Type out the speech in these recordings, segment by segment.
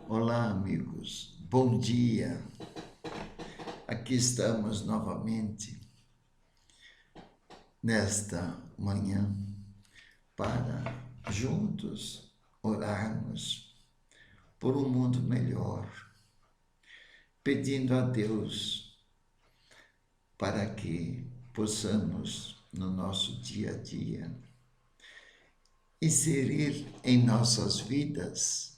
Olá, amigos. Bom dia. Aqui estamos novamente nesta manhã para juntos orarmos por um mundo melhor, pedindo a Deus para que possamos, no nosso dia a dia, inserir em nossas vidas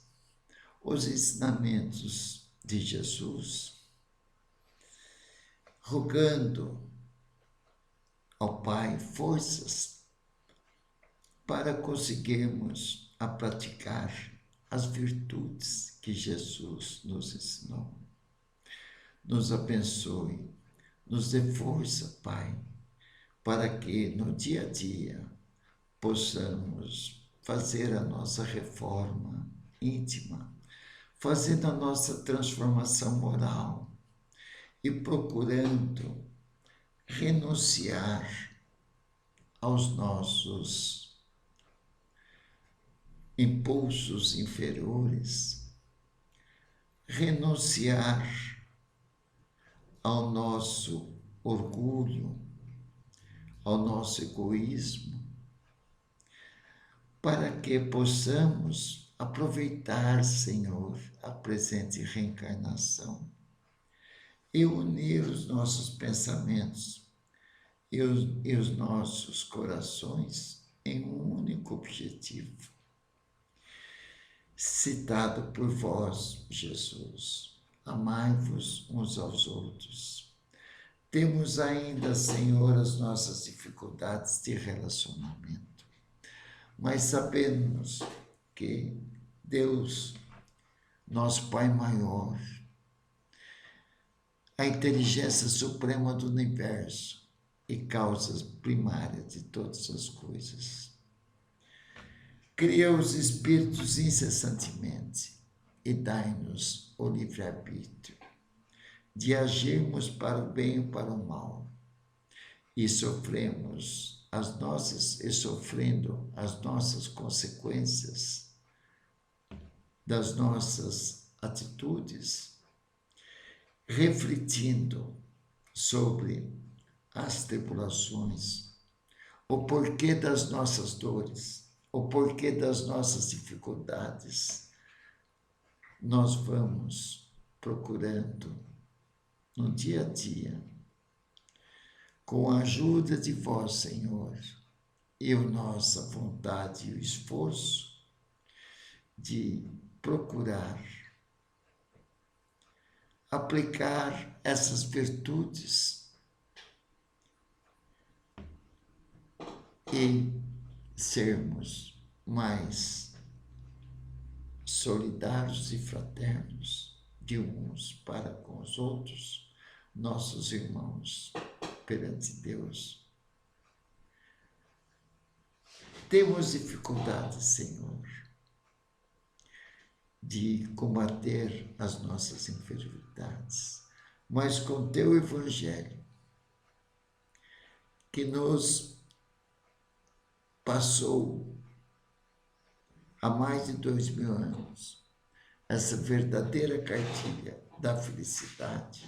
os ensinamentos de Jesus, rogando ao Pai forças para conseguirmos a praticar as virtudes que Jesus nos ensinou. Nos abençoe, nos dê força, Pai, para que no dia a dia possamos fazer a nossa reforma íntima, fazendo a nossa transformação moral e procurando renunciar aos nossos impulsos inferiores, renunciar ao nosso orgulho, ao nosso egoísmo, para que possamos aproveitar, Senhor, a presente reencarnação e unir os nossos pensamentos e os nossos corações em um único objetivo, citado por vós, Jesus. Amai-vos uns aos outros. Temos ainda, Senhor, as nossas dificuldades de relacionamento, mas sabemos que Deus, nosso Pai maior, a inteligência suprema do universo e causa primária de todas as coisas, cria os espíritos incessantemente e dai-nos o livre-arbítrio de agirmos para o bem ou para o mal, e sofrendo as nossas consequências das nossas atitudes, refletindo sobre as tribulações, o porquê das nossas dores, o porquê das nossas dificuldades, nós vamos procurando no dia a dia, com a ajuda de vós, Senhor, e a nossa vontade e o esforço de procurar aplicar essas virtudes e sermos mais solidários e fraternos de uns para com os outros, nossos irmãos perante Deus. Temos dificuldades, Senhor, de combater as nossas inferioridades, mas com teu Evangelho, que nos passou há mais de 2000 anos, essa verdadeira cartilha da felicidade,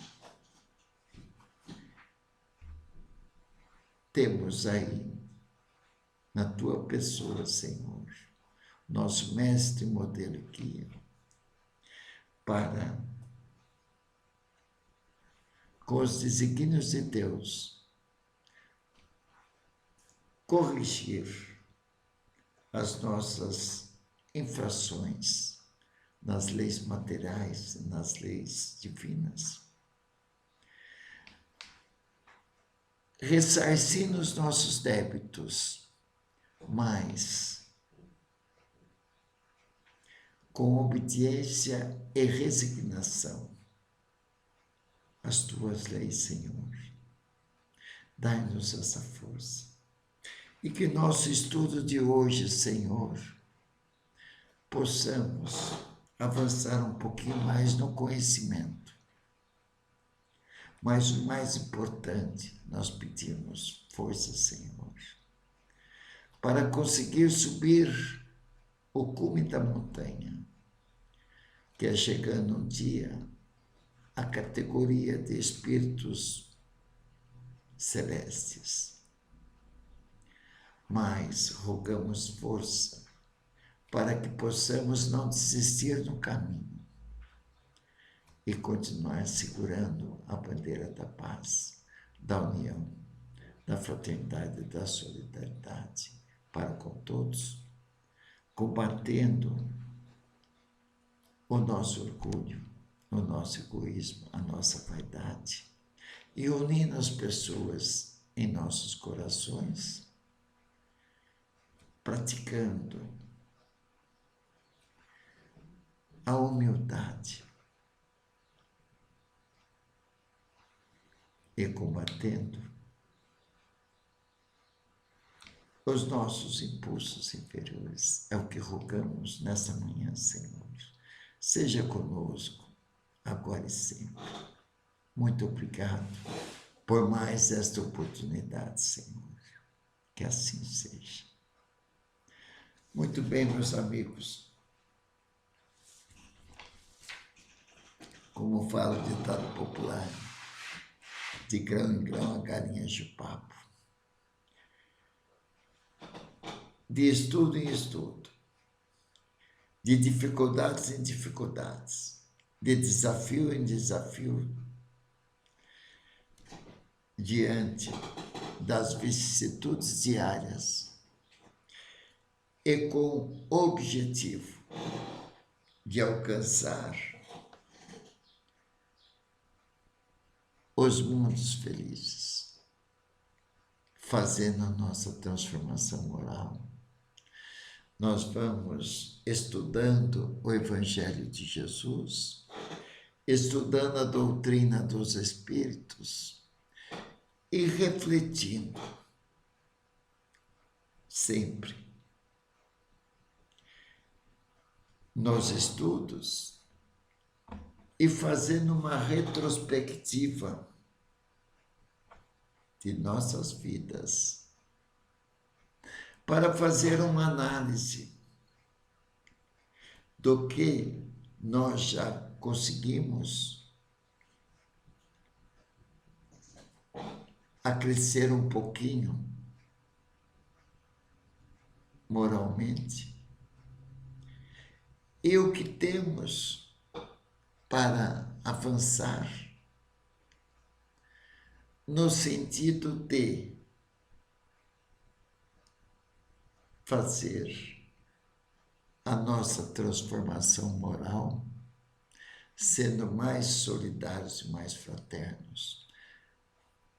temos aí, na tua pessoa, Senhor, nosso mestre, modelo e guia, para, com os desígnios de Deus, corrigir as nossas infrações nas leis materiais e nas leis divinas, ressarcir os nossos débitos, mas com obediência e resignação às tuas leis, Senhor. Dai-nos essa força. E que nosso estudo de hoje, Senhor, possamos avançar um pouquinho mais no conhecimento. Mas o mais importante, nós pedimos força, Senhor, para conseguir subir o cume da montanha, que é chegando um dia a categoria de espíritos celestes. Mas rogamos força para que possamos não desistir no caminho e continuar segurando a bandeira da paz, da união, da fraternidade e da solidariedade para com todos, combatendo o nosso orgulho, o nosso egoísmo, a nossa vaidade e unindo as pessoas em nossos corações, praticando a humildade e combatendo os nossos impulsos inferiores. É o que rogamos nessa manhã, Senhor. Seja conosco, agora e sempre. Muito obrigado por mais esta oportunidade, Senhor. Que assim seja. Muito bem, meus amigos. Como fala o ditado popular, de grão em grão a galinha enche o papo. De estudo em estudo, de dificuldades em dificuldades, de desafio em desafio, diante das vicissitudes diárias e com o objetivo de alcançar os mundos felizes, fazendo a nossa transformação moral. Nós vamos estudando o Evangelho de Jesus, estudando a doutrina dos Espíritos e refletindo sempre nos estudos e fazendo uma retrospectiva de nossas vidas, para fazer uma análise do que nós já conseguimos a crescer um pouquinho moralmente e o que temos para avançar no sentido de fazer a nossa transformação moral, sendo mais solidários e mais fraternos.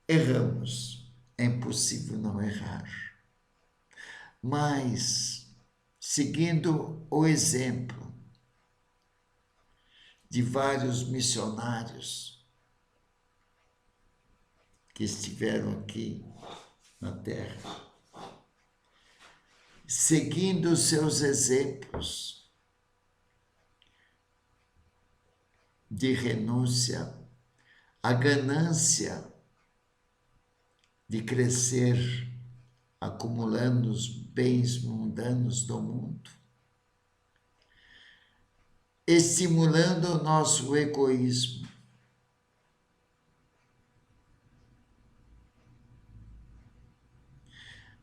Erramos, é impossível não errar, mas seguindo o exemplo de vários missionários que estiveram aqui na Terra, seguindo seus exemplos de renúncia à ganância de crescer acumulando os bens mundanos do mundo, estimulando o nosso egoísmo,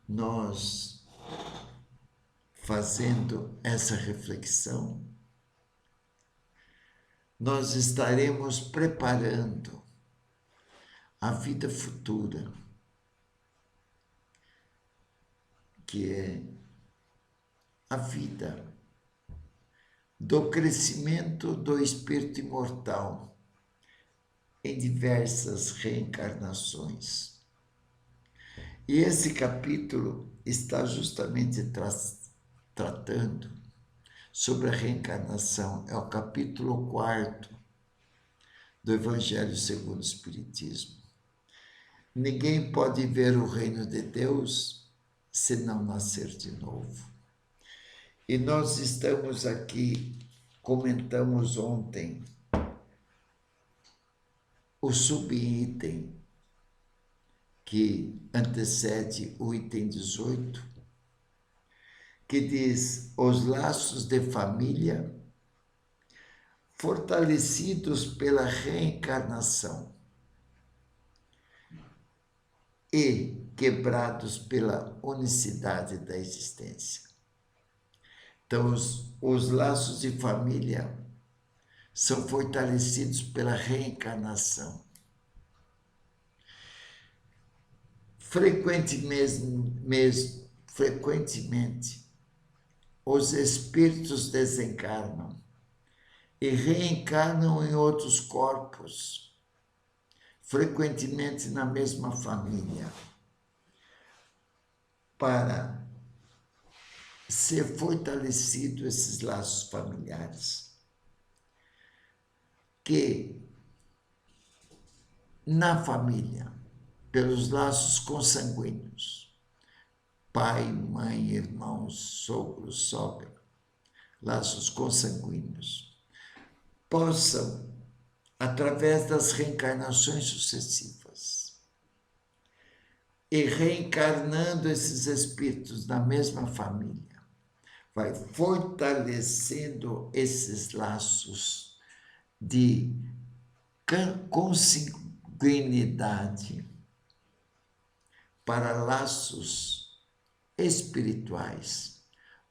nós fazendo essa reflexão, nós estaremos preparando a vida futura, que é a vida do crescimento do espírito imortal em diversas reencarnações. E esse capítulo está justamente tratando sobre a reencarnação. É o capítulo 4 do Evangelho segundo o Espiritismo. Ninguém pode ver o reino de Deus se não nascer de novo. E nós estamos aqui, comentamos ontem, o subitem que antecede o item 18, que diz: os laços de família fortalecidos pela reencarnação e quebrados pela unicidade da existência. Então, os laços de família são fortalecidos pela reencarnação. Frequentemente, os espíritos desencarnam e reencarnam em outros corpos, frequentemente na mesma família, para ser fortalecido esses laços familiares, que na família, pelos laços consanguíneos, pai, mãe, irmãos, sogro, sogra, laços consanguíneos, possam, através das reencarnações sucessivas, e reencarnando esses espíritos na mesma família, vai fortalecendo esses laços de consanguinidade para laços espirituais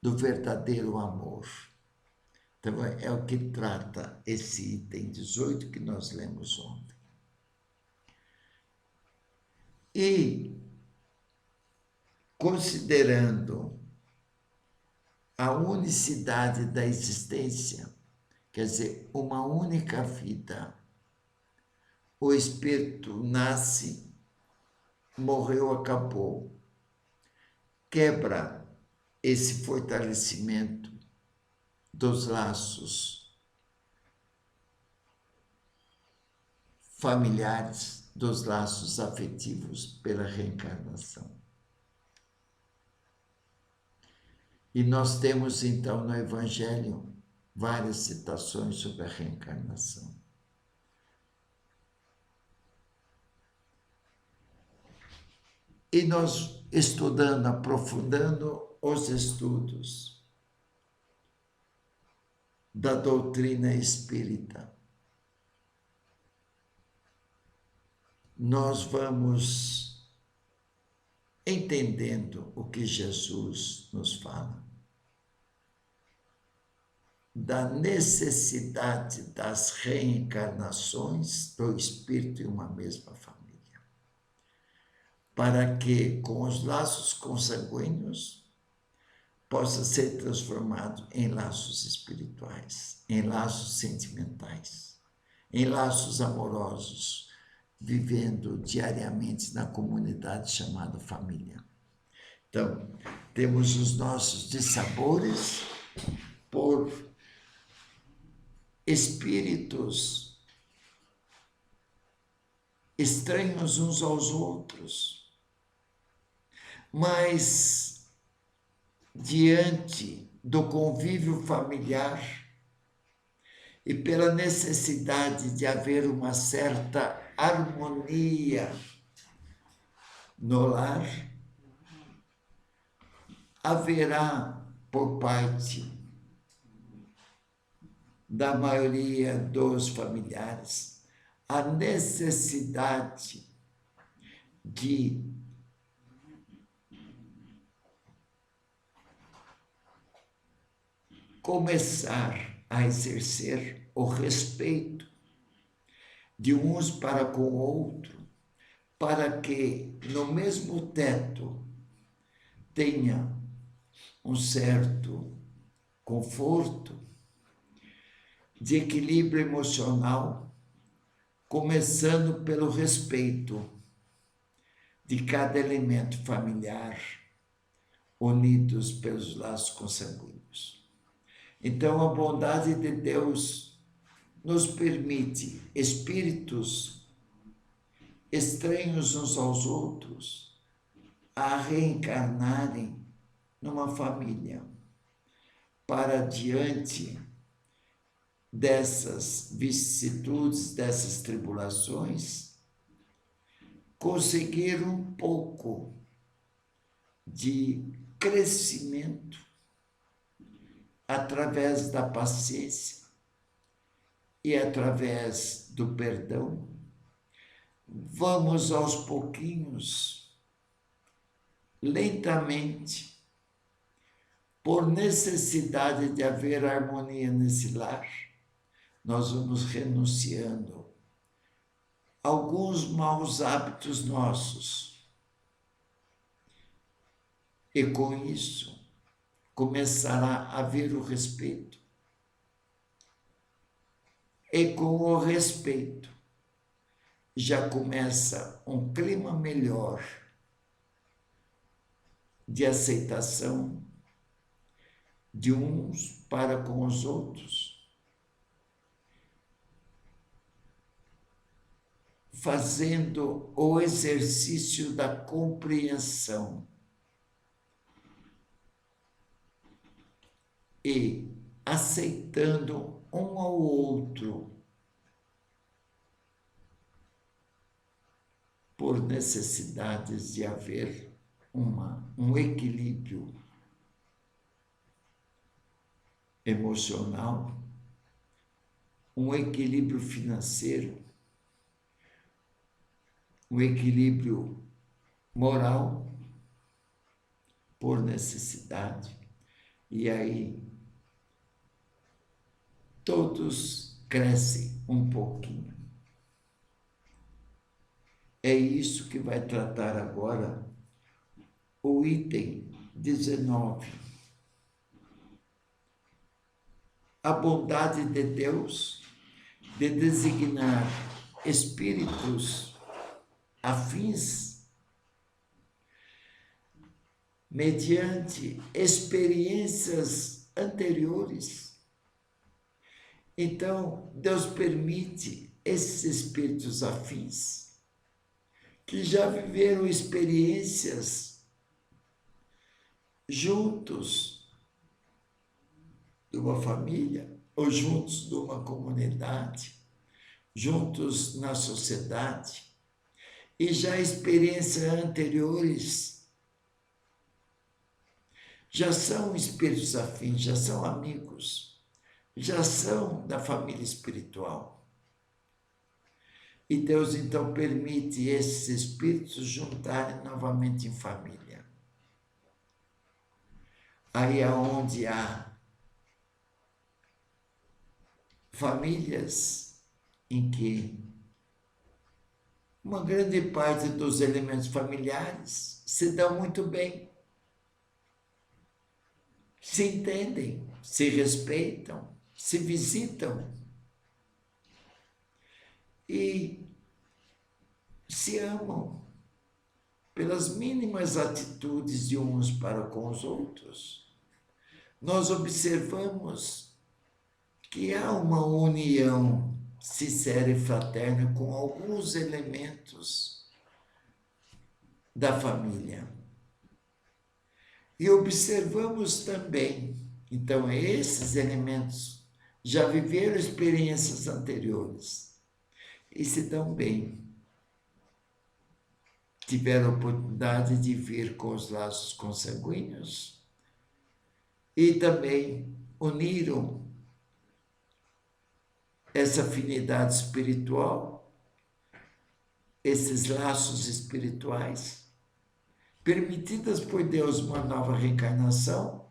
do verdadeiro amor. Então, é o que trata esse item 18 que nós lemos ontem. E, considerando a unicidade da existência, quer dizer, uma única vida, o espírito nasce, morreu, acabou. Quebra esse fortalecimento dos laços familiares, dos laços afetivos pela reencarnação. E nós temos, então, no Evangelho, várias citações sobre a reencarnação. E nós, estudando, aprofundando os estudos da doutrina espírita, nós vamos entendendo o que Jesus nos fala da necessidade das reencarnações do espírito em uma mesma família, para que, com os laços consanguíneos, possa ser transformado em laços espirituais, em laços sentimentais, em laços amorosos, vivendo diariamente na comunidade chamada família. Então, temos os nossos dissabores por espíritos estranhos uns aos outros, mas diante do convívio familiar e pela necessidade de haver uma certa harmonia no lar, haverá por parte da maioria dos familiares a necessidade de começar a exercer o respeito de uns para com o outro, para que no mesmo teto tenha um certo conforto, de equilíbrio emocional, começando pelo respeito de cada elemento familiar, unidos pelos laços consanguíneos. Então, a bondade de Deus nos permite espíritos estranhos uns aos outros a reencarnarem numa família, para diante dessas vicissitudes, dessas tribulações, conseguir um pouco de crescimento através da paciência e através do perdão, vamos aos pouquinhos, lentamente, por necessidade de haver harmonia nesse lar, nós vamos renunciando a alguns maus hábitos nossos. E com isso, começará a haver o respeito. E com o respeito, já começa um clima melhor de aceitação de uns para com os outros, fazendo o exercício da compreensão e aceitando um ao outro por necessidades de haver um equilíbrio emocional, um equilíbrio financeiro, um equilíbrio moral, por necessidade. E aí todos crescem um pouquinho. É isso que vai tratar agora o item 19. A bondade de Deus de designar espíritos afins mediante experiências anteriores. Então, Deus permite esses espíritos afins que já viveram experiências juntos de uma família, ou juntos de uma comunidade, juntos na sociedade, e já experiências anteriores, já são espíritos afins, já são amigos, já são da família espiritual. E Deus então permite esses espíritos juntarem novamente em família. Aí é onde há famílias em que uma grande parte dos elementos familiares se dão muito bem, se entendem, se respeitam, se visitam e se amam pelas mínimas atitudes de uns para com os outros. Nós observamos que há uma união sincera e fraterna com alguns elementos da família. E observamos também, então, esses elementos já viveram experiências anteriores e se dão bem. Tiveram a oportunidade de vir com os laços consanguíneos e também uniram essa afinidade espiritual, esses laços espirituais, permitidas por Deus uma nova reencarnação,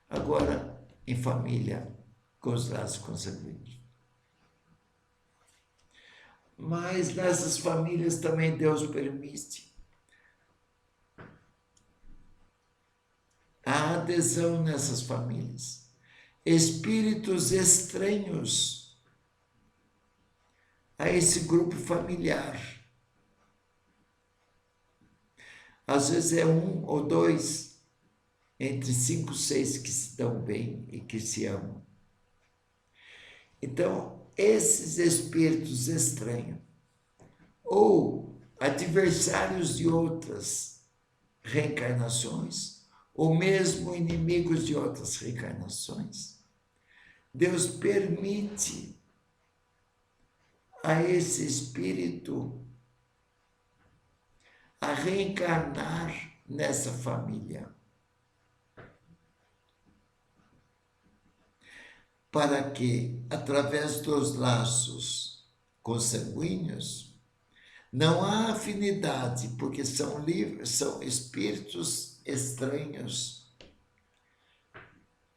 agora em família, com os laços consanguíneos. Mas nessas famílias também Deus permite a adesão nessas famílias. Espíritos estranhos a esse grupo familiar. Às vezes é um ou dois, entre 5, 6 que se dão bem e que se amam. Então, esses espíritos estranhos, ou adversários de outras reencarnações, ou mesmo inimigos de outras reencarnações, Deus permite a esse espírito a reencarnar nessa família. para que, através dos laços consanguíneos, não há afinidade, porque são livres, são espíritos estranhos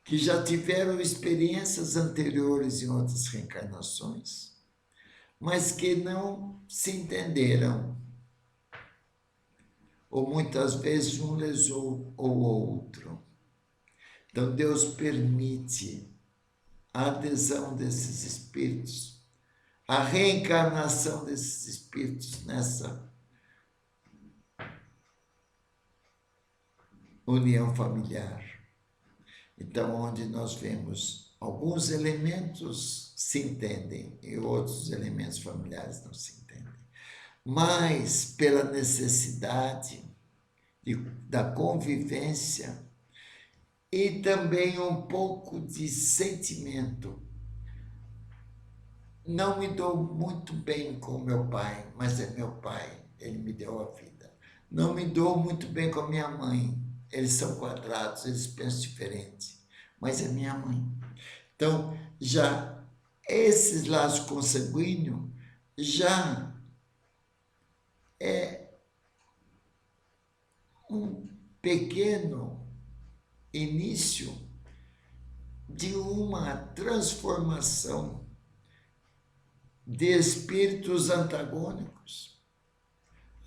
que já tiveram experiências anteriores em outras reencarnações, mas que não se entenderam. Ou muitas vezes um lesou o outro. Então Deus permite a adesão desses espíritos, a reencarnação desses espíritos nessa união familiar. Então, onde nós vemos alguns elementos se entendem e outros elementos familiares não se entendem. Mas, pela necessidade da convivência e também um pouco de sentimento. Não me dou muito bem com meu pai, mas é meu pai, ele me deu a vida. Não me dou muito bem com a minha mãe, eles são quadrados, eles pensam diferente, mas é minha mãe. Então, já esses laços consanguíneos já é um pequeno início de uma transformação de espíritos antagônicos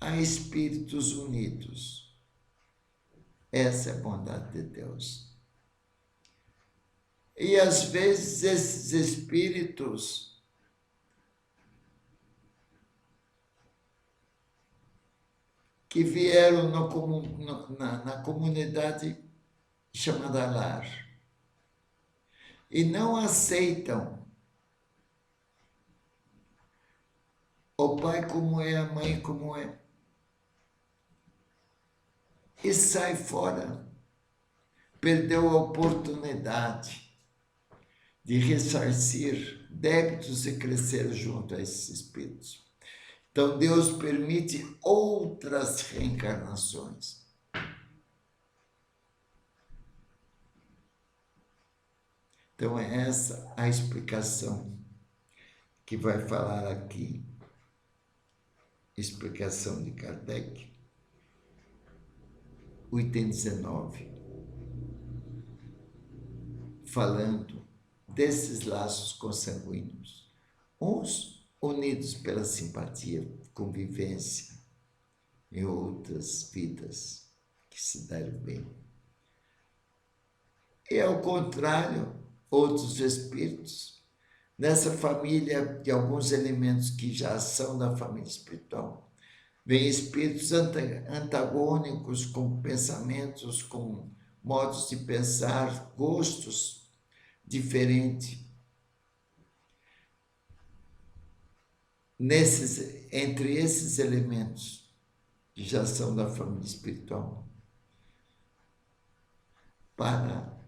a espíritos unidos. Essa é a bondade de Deus. E às vezes esses espíritos que vieram na comunidade chamada lar e não aceitam o pai como é, a mãe como é, e sai fora, perdeu a oportunidade de ressarcir débitos e crescer junto a esses espíritos. Então Deus permite outras reencarnações. Então é essa a explicação que vai falar aqui, explicação de Kardec, o item 19, falando desses laços consanguíneos, uns unidos pela simpatia, convivência em outras vidas que se deram bem. E ao contrário, outros espíritos, nessa família de alguns elementos que já são da família espiritual, vêm espíritos antagônicos, com pensamentos, com modos de pensar, gostos diferentes. Entre esses elementos que já são da família espiritual, para,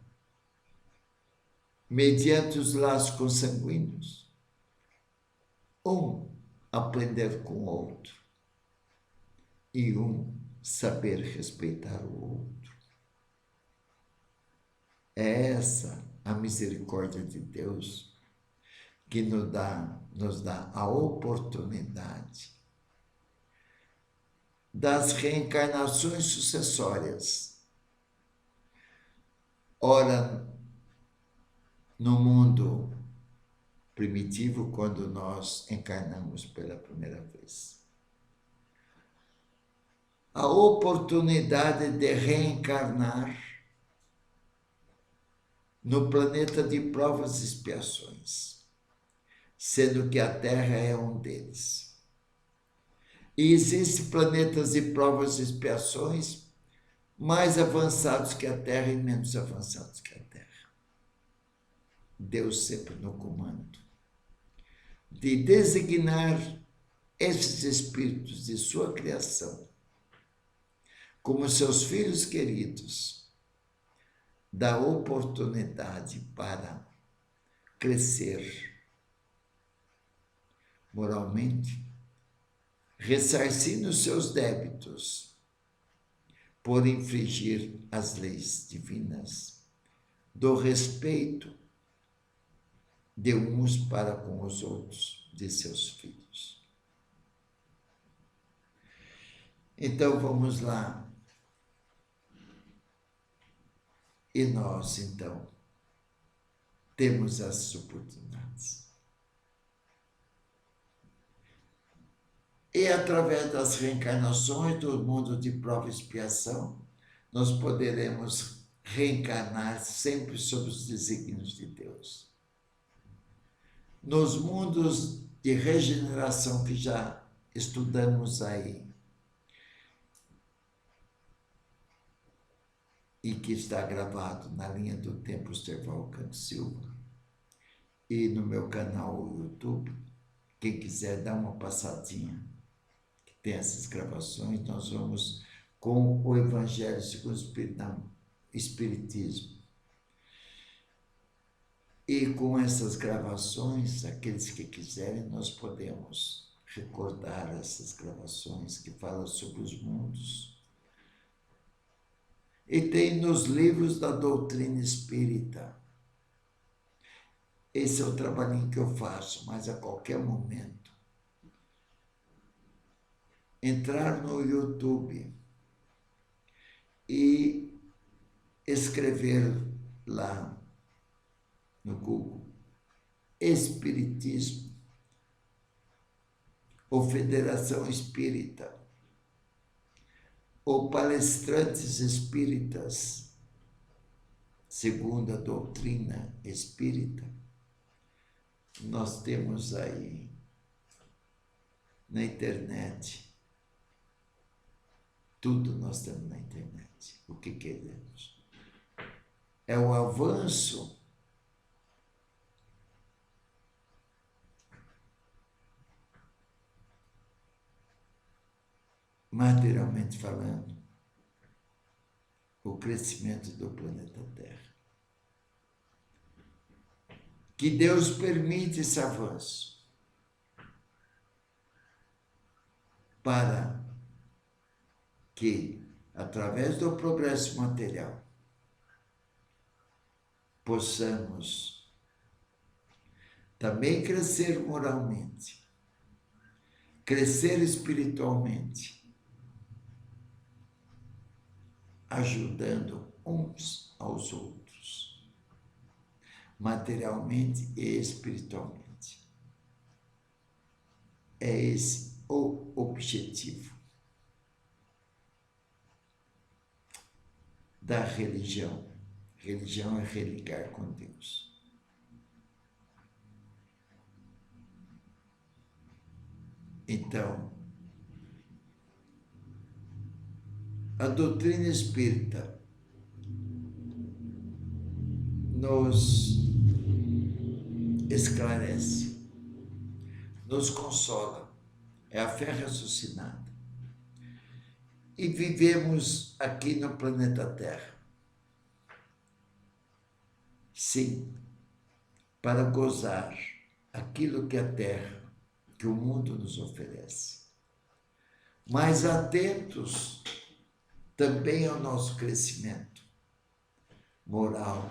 mediante os laços consanguíneos, um aprender com o outro e um saber respeitar o outro. É essa a misericórdia de Deus que nos dá a oportunidade das reencarnações sucessórias. Ora, no mundo primitivo, quando nós encarnamos pela primeira vez, a oportunidade de reencarnar no planeta de provas e expiações, sendo que a Terra é um deles. E existem planetas de provas e expiações mais avançados que a Terra e menos avançados que a Terra. Deus sempre no comando de designar esses espíritos de sua criação como seus filhos queridos, dá oportunidade para crescer moralmente, ressarcindo os seus débitos por infringir as leis divinas do respeito de uns para com os outros, de seus filhos. Então vamos lá. E nós, então, temos essas oportunidades. E através das reencarnações do mundo de prova e expiação, nós poderemos reencarnar sempre sob os desígnios de Deus. Nos mundos de regeneração que já estudamos aí, e que está gravado na linha do tempo Estevão Campos Silva, e no meu canal YouTube, quem quiser dar uma passadinha, que tem essas gravações, nós vamos com o Evangelho segundo o Espiritismo. E com essas gravações, aqueles que quiserem, nós podemos recordar essas gravações que falam sobre os mundos. E tem nos livros da doutrina espírita. Esse é o trabalhinho que eu faço, mas a qualquer momento. Entrar no YouTube e escrever lá no Google Espiritismo ou Federação Espírita ou palestrantes espíritas, segundo a doutrina espírita, nós temos aí na internet, tudo nós temos na internet, o que queremos. É o avanço materialmente falando, o crescimento do planeta Terra. Que Deus permite esse avanço para que, através do progresso material, possamos também crescer moralmente, crescer espiritualmente, ajudando uns aos outros, materialmente e espiritualmente. É esse o objetivo da religião. Religião é religar com Deus. Então, a doutrina espírita nos esclarece, nos consola, é a fé raciocinada. E vivemos aqui no planeta Terra. Sim, para gozar aquilo que a Terra, que o mundo nos oferece. Mas atentos também ao nosso crescimento moral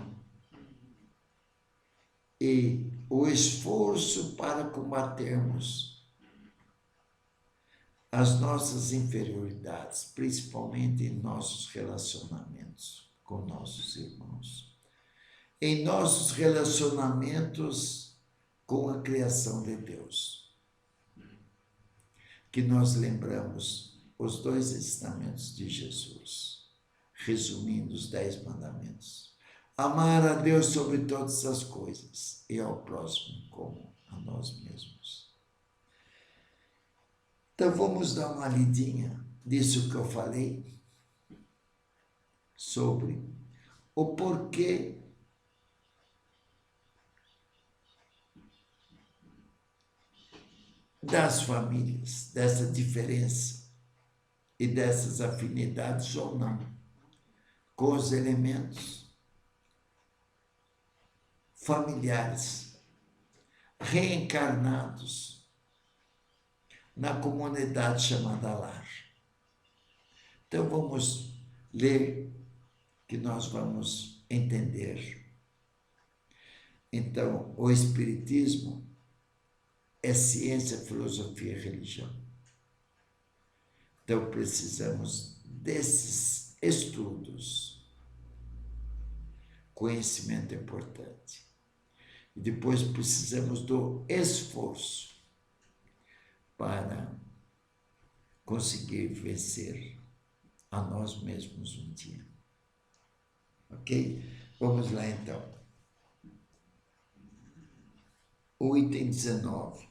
e o esforço para combatermos as nossas inferioridades, principalmente em nossos relacionamentos com nossos irmãos, em nossos relacionamentos com a criação de Deus, que nós lembramos os 2 ensinamentos de Jesus, resumindo os 10 mandamentos. Amar a Deus sobre todas as coisas e ao próximo como a nós mesmos. Então vamos dar uma lidinha disso que eu falei sobre o porquê das famílias, dessa diferença e dessas afinidades ou não, com os elementos familiares reencarnados na comunidade chamada lar. Então vamos ler, que nós vamos entender. Então, o Espiritismo é ciência, filosofia e religião. Então, precisamos desses estudos. Conhecimento é importante. E depois precisamos do esforço para conseguir vencer a nós mesmos um dia. Ok? Vamos lá, então. O item 19.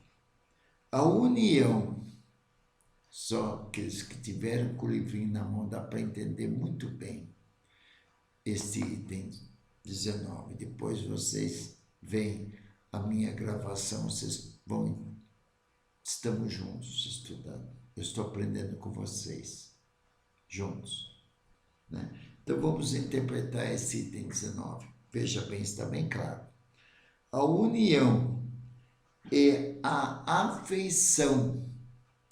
A união, só aqueles que tiveram com o livrinho na mão, dá para entender muito bem este item 19. Depois vocês veem a minha gravação, vocês vão... Estamos juntos estudando. Eu estou aprendendo com vocês, juntos, né? Então, vamos interpretar esse item 19. Veja bem, está bem claro. A união e a afeição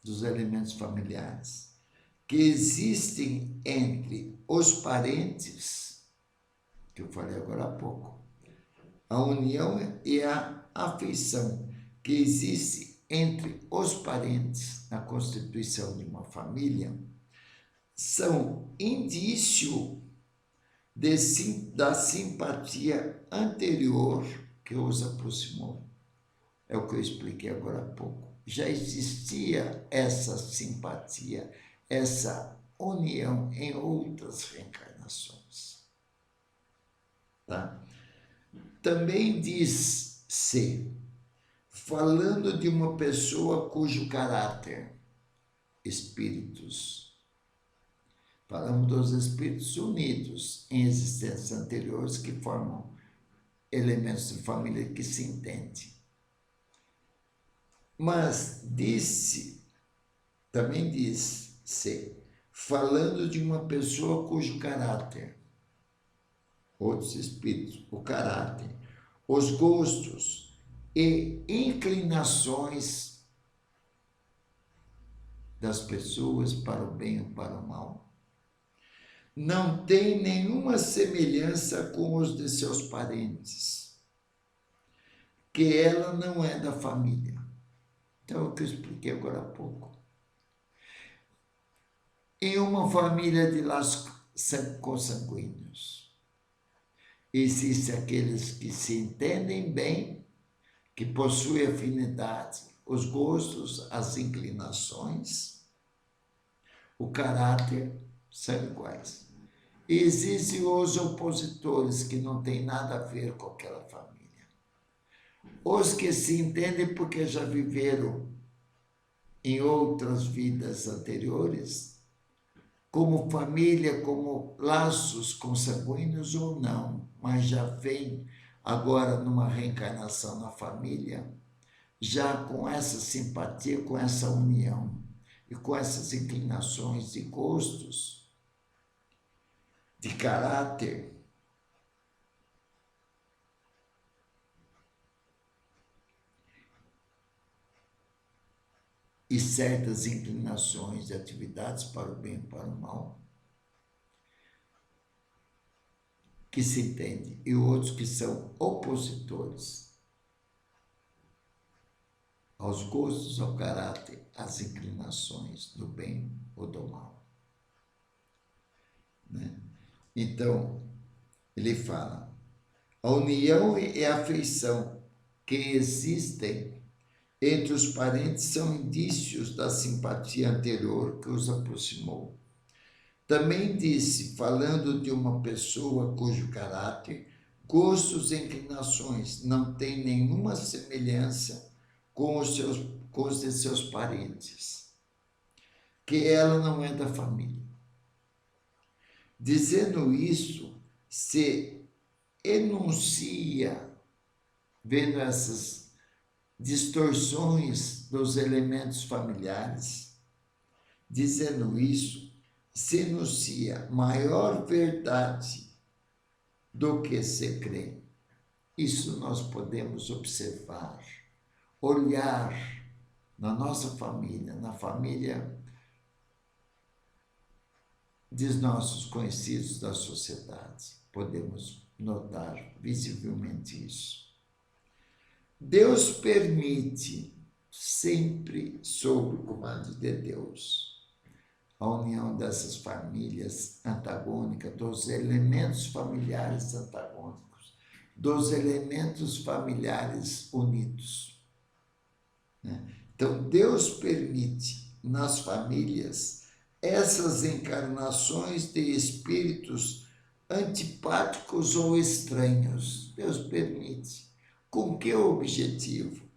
dos elementos familiares que existem entre os parentes, que eu falei agora há pouco, a união e a afeição que existe entre os parentes na constituição de uma família são indício da simpatia anterior que os aproximou. É o que eu expliquei agora há pouco. Já existia essa simpatia, essa união em outras reencarnações. Tá? Também diz-se, falando de uma pessoa cujo caráter, espíritos, falamos dos espíritos unidos em existências anteriores que formam elementos de família que se entendem. Mas também diz-se, falando de uma pessoa cujo caráter, outros espíritos, o caráter, os gostos e inclinações das pessoas para o bem ou para o mal não tem nenhuma semelhança com os de seus parentes, que ela não é da família. Então, é o que eu expliquei agora há pouco. Em uma família de laços consanguíneos, existem aqueles que se entendem bem, que possuem afinidade, os gostos, as inclinações, o caráter são iguais. E existem os opositores que não têm nada a ver com aquela família. Os que se entendem porque já viveram em outras vidas anteriores, como família, como laços consanguíneos ou não, mas já vem agora numa reencarnação na família, já com essa simpatia, com essa união e com essas inclinações e gostos de caráter, e certas inclinações de atividades para o bem e para o mal, que se entende, e outros que são opositores aos gostos, ao caráter, às inclinações do bem ou do mal. Né? Então, ele fala, a união e a afeição que existem entre os parentes são indícios da simpatia anterior que os aproximou. Também disse, falando de uma pessoa cujo caráter, gostos e inclinações não têm nenhuma semelhança com os de seus parentes, que ela não é da família. Dizendo isso, se enuncia, vendo essas distorções dos elementos familiares, dizendo isso, se enuncia maior verdade do que se crê. Isso nós podemos observar, olhar na nossa família, na família dos nossos conhecidos da sociedade. Podemos notar visivelmente isso. Deus permite, sempre sob o comando de Deus, a união dessas famílias antagônicas, dos elementos familiares antagônicos, dos elementos familiares unidos, né? Então, Deus permite nas famílias essas encarnações de espíritos antipáticos ou estranhos. Deus permite. Com que objetivo?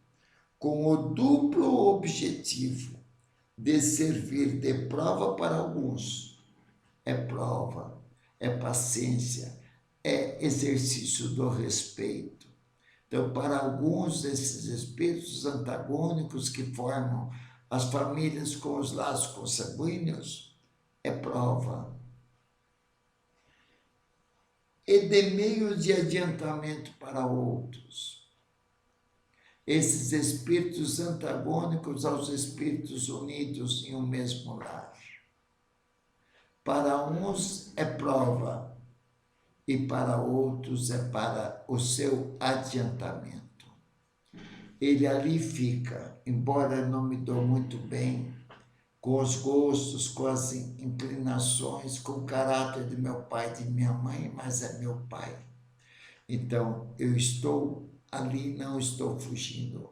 Com o duplo objetivo de servir de prova para alguns. É prova, é paciência, é exercício do respeito. Então, para alguns desses espíritos antagônicos que formam as famílias com os laços consanguíneos, é prova. E de meio de adiantamento para outros. Esses espíritos antagônicos aos espíritos unidos em um mesmo lar. Para uns é prova e para outros é para o seu adiantamento. Ele ali fica, embora não me dou muito bem com os gostos, com as inclinações, com o caráter de meu pai e de minha mãe, mas é meu pai. Então, eu estou ali, não estou fugindo.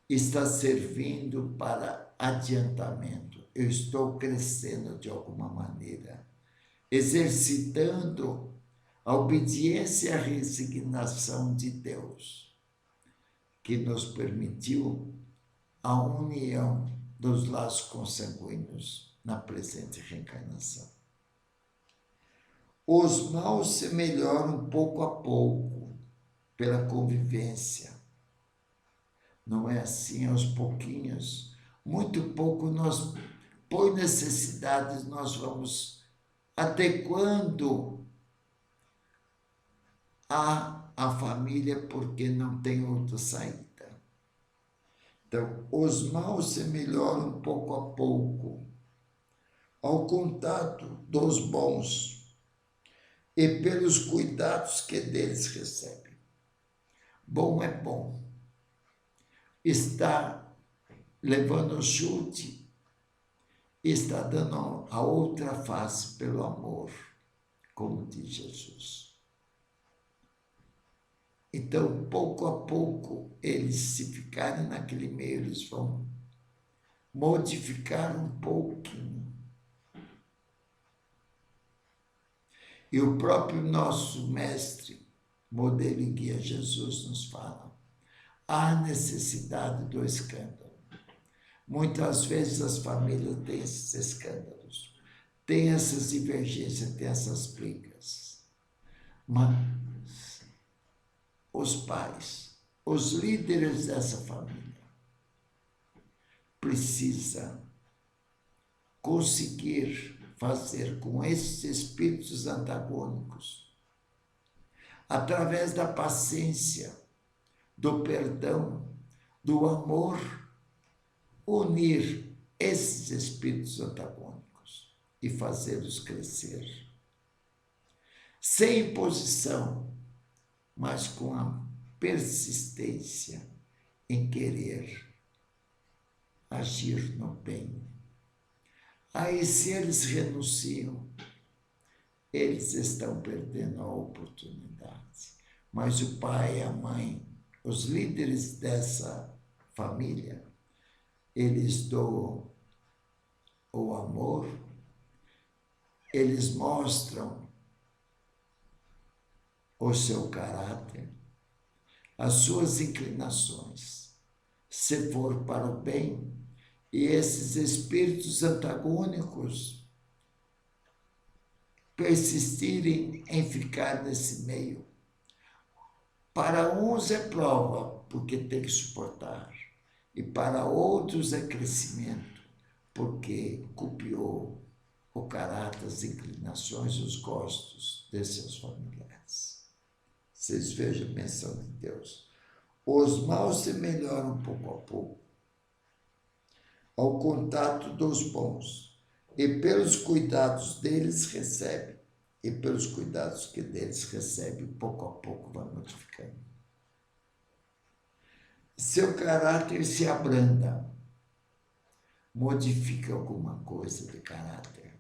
Está servindo para adiantamento. Eu estou crescendo de alguma maneira, exercitando a obediência e a resignação de Deus, que nos permitiu a união dos laços consanguíneos na presente reencarnação. Os maus se melhoram pouco a pouco pela convivência. Não é assim aos pouquinhos. Muito pouco nós, por necessidades, nós vamos adequando a família porque não tem outra saída. Então, os maus se melhoram pouco a pouco ao contato dos bons e pelos cuidados que deles recebem. Bom é bom. Está levando o chute, está dando a outra face pelo amor, como diz Jesus. Então, pouco a pouco, eles, se ficarem naquele meio, eles vão modificar um pouquinho. E o próprio nosso mestre, modelo e guia Jesus, nos fala: há necessidade do escândalo. Muitas vezes as famílias têm esses escândalos, têm essas divergências, têm essas brigas. Mas os pais, os líderes dessa família, precisam conseguir fazer com esses espíritos antagônicos, através da paciência, do perdão, do amor, unir esses espíritos antagônicos e fazê-los crescer. Sem imposição, mas com a persistência em querer agir no bem. Aí, se eles renunciam, eles estão perdendo a oportunidade. Mas o pai, a mãe, os líderes dessa família, eles doam o amor, eles mostram o seu caráter, as suas inclinações. Se for para o bem, e esses espíritos antagônicos persistirem em ficar nesse meio. Para uns é prova, porque tem que suportar, e para outros é crescimento, porque copiou o caráter, as inclinações, os gostos de seus familiares. Vocês vejam a menção de Deus. Os maus se melhoram pouco a pouco, ao contato dos bons, e pelos cuidados deles recebe, e pelos cuidados que deles recebe, pouco a pouco vai modificando. seu caráter se abranda, modifica alguma coisa de caráter.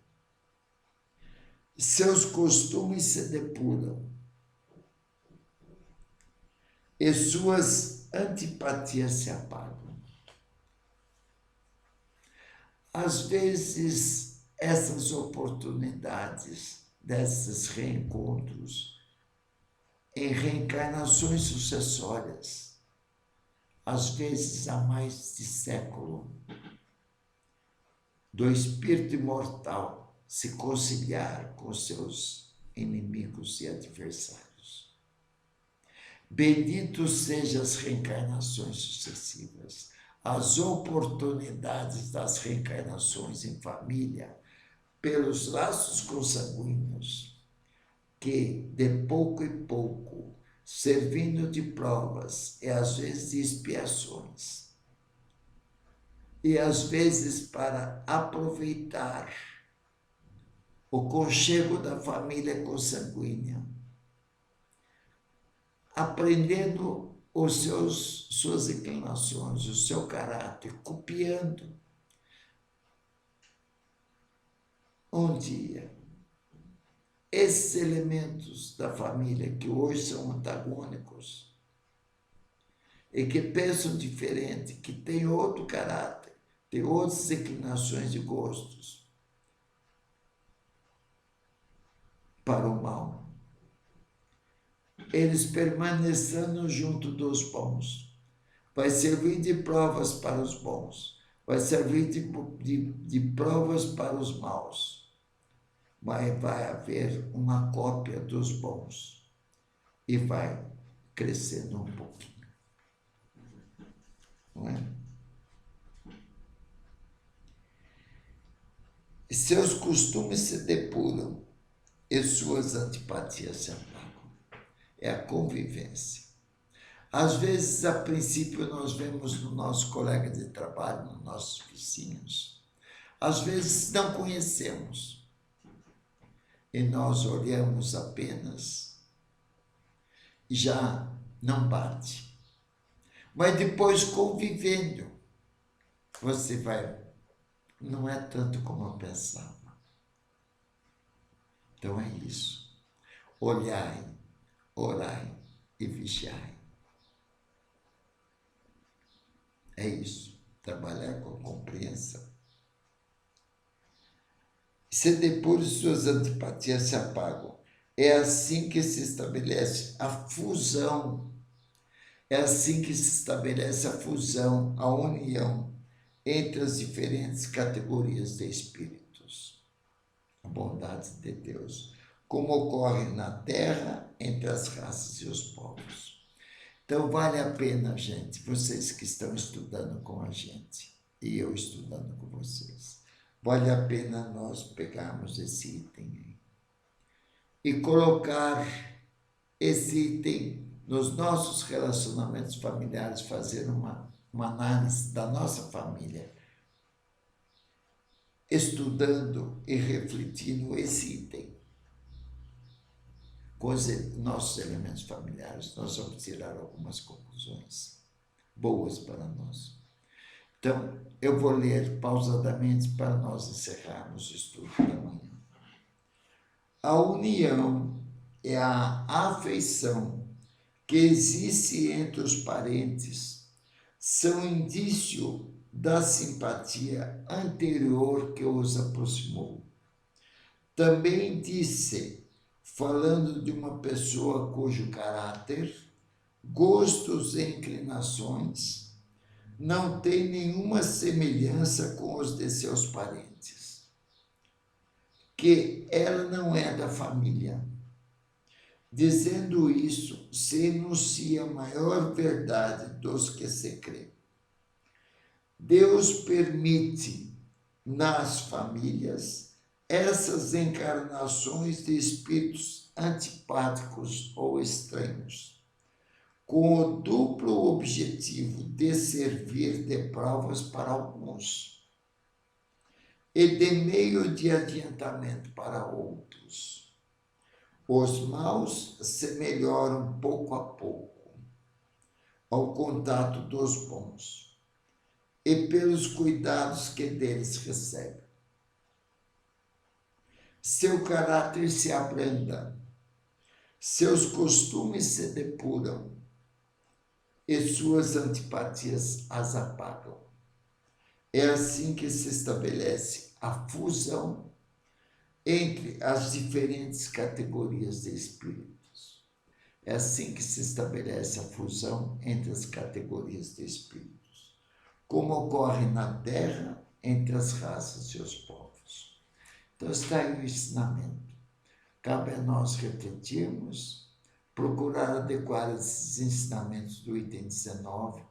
Seus costumes se depuram e suas antipatias se apagam. Às vezes, essas oportunidades, desses reencontros, em reencarnações sucessórias, às vezes há mais de século, do espírito imortal se conciliar com seus inimigos e adversários. Benditos sejam as reencarnações sucessivas, as oportunidades das reencarnações em família, pelos laços consanguíneos, que de pouco em pouco, servindo de provas e às vezes de expiações, e às vezes para aproveitar o conchego da família consanguínea, aprendendo suas inclinações, o seu caráter, copiando. Um dia, esses elementos da família que hoje são antagônicos e que pensam diferente, que têm outro caráter, têm outras inclinações e gostos para o mal, eles permanecendo junto dos bons, vai servir de provas para os bons, vai servir de provas para os maus, mas vai haver uma cópia dos bons e vai crescendo um pouquinho, não é? Seus costumes se depuram e suas antipatias se apagam. É a convivência. Às vezes, a princípio, nós vemos no nosso colega de trabalho, nos nossos vizinhos. Às vezes, não conhecemos. E nós olhamos apenas e já não bate. Mas depois, convivendo, você vai... Não é tanto como eu pensava. Então, é isso. Olhai, orai e vigiai. É isso, trabalhar com a compreensão. Se depois suas antipatias se apagam, é assim que se estabelece a fusão, é assim que se estabelece a fusão, a união entre as diferentes categorias de espíritos. A bondade de Deus, como ocorre na Terra entre as raças e os povos. Então, vale a pena, gente, vocês que estão estudando com a gente, e eu estudando com vocês, vale a pena nós pegarmos esse item aí e colocar esse item nos nossos relacionamentos familiares, fazer uma análise da nossa família, estudando e refletindo esse item. Com os nossos elementos familiares, nós vamos tirar algumas conclusões boas para nós. Então, eu vou ler pausadamente para nós encerrarmos o estudo da manhã. A união é a afeição que existe entre os parentes, são indício da simpatia anterior que os aproximou. Também disse, falando de uma pessoa cujo caráter, gostos e inclinações não tem nenhuma semelhança com os de seus parentes, que ela não é da família. Dizendo isso, se enuncia a maior verdade dos que se crê. Deus permite nas famílias essas encarnações de espíritos antipáticos ou estranhos, com o duplo objetivo de servir de provas para alguns e de meio de adiantamento para outros. Os maus se melhoram pouco a pouco, ao contato dos bons e pelos cuidados que deles recebe. Seu caráter se abranda, seus costumes se depuram e suas antipatias as apagam. É assim que se estabelece a fusão entre as diferentes categorias de espíritos. É assim que se estabelece a fusão entre as categorias de espíritos, como ocorre na Terra entre as raças e os povos. Então está aí o ensinamento. Cabe a nós refletirmos, procurar adequar esses ensinamentos do item 19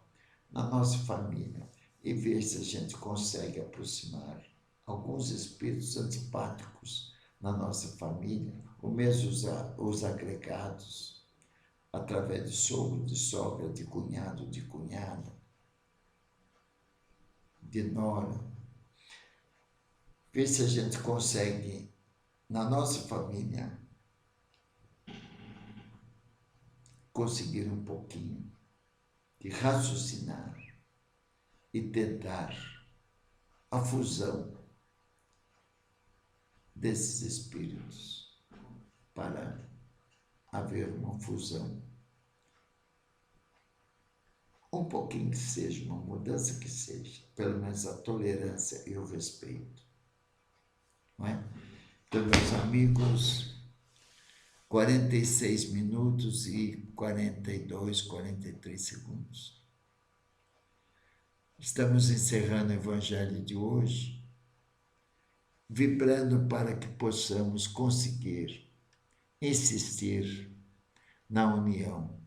na nossa família e ver se a gente consegue aproximar alguns espíritos antipáticos na nossa família, ou mesmo os agregados, através de sogro, de sogra, de cunhado, de cunhada, de nora. Ver se a gente consegue, na nossa família, conseguir um pouquinho de raciocinar e tentar a fusão desses espíritos para haver uma fusão. Um pouquinho que seja, uma mudança que seja, pelo menos a tolerância e o respeito. Não é? Então, meus amigos, 46 minutos e 42, 43 segundos. Estamos encerrando o Evangelho de hoje, vibrando para que possamos conseguir insistir na união,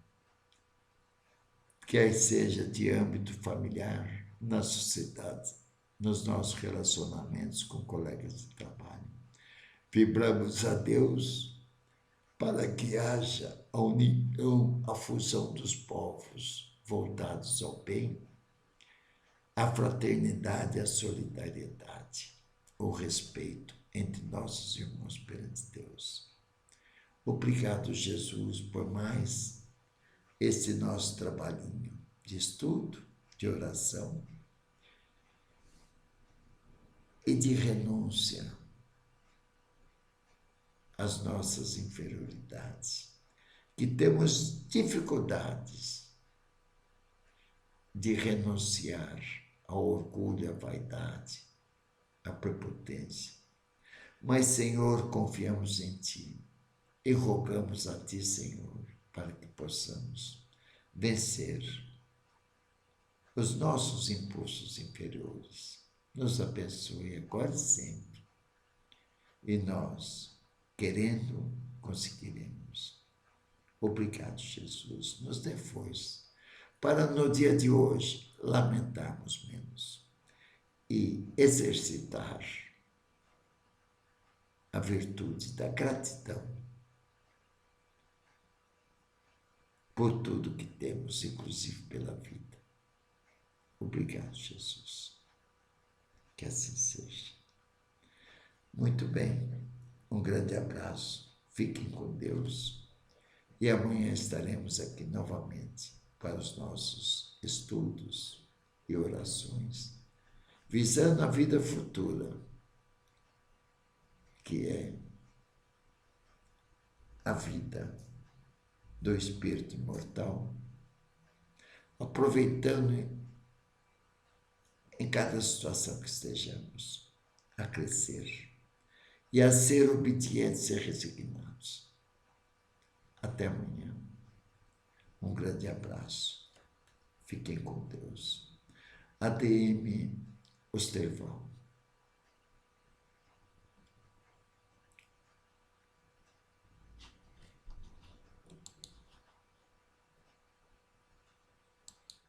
quer seja de âmbito familiar, na sociedade, nos nossos relacionamentos com colegas de trabalho. Vibramos a Deus para que haja a união, a fusão dos povos voltados ao bem, a fraternidade, a solidariedade, o respeito entre nossos irmãos perante Deus. Obrigado, Jesus, por mais esse nosso trabalhinho de estudo, de oração e de renúncia às nossas inferioridades, que temos dificuldades de renunciar ao orgulho, à vaidade, à prepotência. Mas, Senhor, confiamos em Ti e rogamos a Ti, Senhor, para que possamos vencer os nossos impulsos inferiores. Nos abençoe agora e sempre. E nós, querendo, conseguiremos. Obrigado, Jesus. Nos dê força para no dia de hoje lamentarmos menos e exercitar a virtude da gratidão por tudo que temos, inclusive pela vida. Obrigado, Jesus. Que assim seja. Muito bem. Um grande abraço. Fiquem com Deus. E amanhã estaremos aqui novamente para os nossos estudos e orações, visando a vida futura, que é a vida do espírito imortal, aproveitando em cada situação que estejamos a crescer e a ser obedientes e resignados. Até amanhã. Um grande abraço. Fiquem com Deus. ADM Osterval.